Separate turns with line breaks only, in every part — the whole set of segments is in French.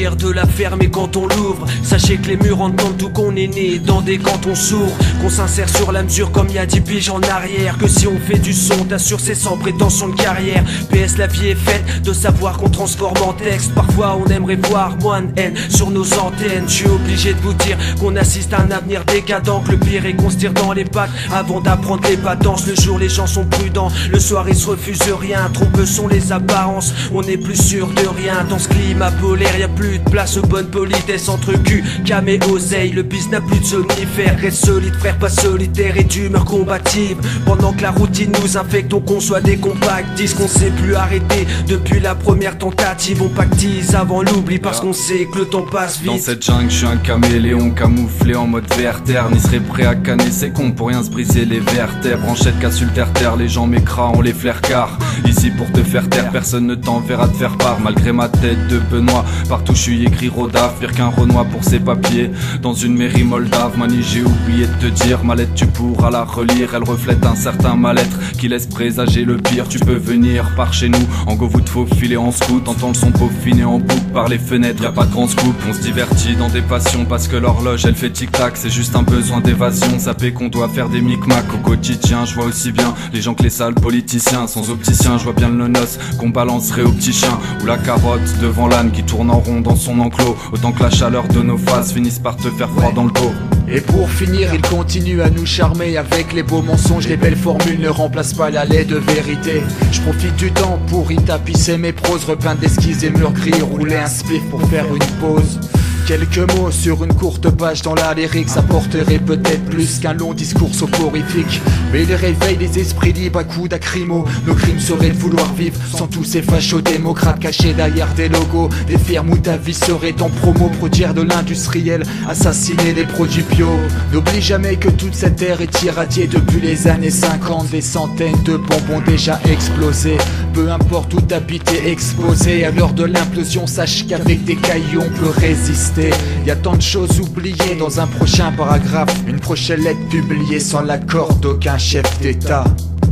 rire de la ferme et quand on l'ouvre, sachez que les murs entendent tout qu'on est né dans des cantons sourds, qu'on s'insère sur la mesure comme il y a 10 piges en arrière, que si on fait du son, t'assure c'est sans prétention de carrière. PS la vie est faite de savoir qu'on transforme en texte, parfois on aimerait voir moins de haine sur nos antennes. Je suis obligé de vous dire qu'on assiste à un avenir décadent, que le pire est qu'on se tire dans les pattes avant d'apprendre les patences. Le jour les gens sont prudents, le soir ils se refusent rien, trompeux sont les apparences, on n'est plus sûr de rien. Dans ce climat polaire y'a plus de place aux bonnes politesses, entre cul, cam et oseille, le bis n'a plus de somnifère. Reste solide frère, pas solitaire et d'humeur combative, pendant que la routine nous infecte, on conçoit des compacts disent qu'on sait plus arrêter depuis la première tentative. On pactise avant l'oubli parce qu'on sait que le temps passe vite.
Dans cette jungle je suis un caméléon camouflé en mode vertère, n'y serait prêt à canner c'est con pour rien se briser les vertèbres. Branchette casse le terre-terre, les gens m'écrasent, on les flaire car ici pour te faire taire, personne ne t'enverra te faire part. Malgré ma tête de Benoît, partout je suis écrit Rodaf, pire qu'un Renoir pour ses papiers. Dans une mairie moldave, mani j'ai oublié de te dire, ma lettre tu pourras la relire, elle reflète un certain mal-être qui laisse présager le pire. Tu peux venir par chez nous, en go vous te faufiler en scout, entends le son peaufiné en boucle par les fenêtres, y'a pas de grand scoop. On se divertit dans des passions parce que l'horloge elle fait tic-tac, c'est juste un besoin d'évasion, sapé qu'on doit faire des micmacs au quotidien. Je vois aussi bien les gens que les sales politiciens, sans opticien je vois bien le nonos qu'on balancerait au petit chien, ou la carotte devant l'âne qui tourne en rond dans son enclos, autant que la chaleur de nos faces finisse par te faire froid dans le dos.
Et pour finir, il continue à nous charmer avec les beaux mensonges, les belles formules ne remplacent pas la laide vérité. Je profite du temps pour y tapisser mes proses, repeindre l'esquisse et murs gris, rouler un spliff pour faire une pause. Quelques mots sur une courte page dans la lyrique, ça porterait peut-être plus qu'un long discours soporifique. Mais il réveille les esprits libres à coups d'acrymo. Nos crimes seraient de vouloir vivre sans tous ces fachos démocrates cachés derrière des logos, des firmes où ta vie serait en promo, produire de l'industriel, assassiner les produits bio. N'oublie jamais que toute cette terre est irradiée depuis les années 50, des centaines de bombes ont déjà explosé. Peu importe où t'habites et exposé, à l'heure de l'implosion, sache qu'avec des cailloux on peut résister. Y a tant de choses oubliées dans un prochain paragraphe, une prochaine lettre publiée sans l'accord d'aucun chef d'état,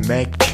mec.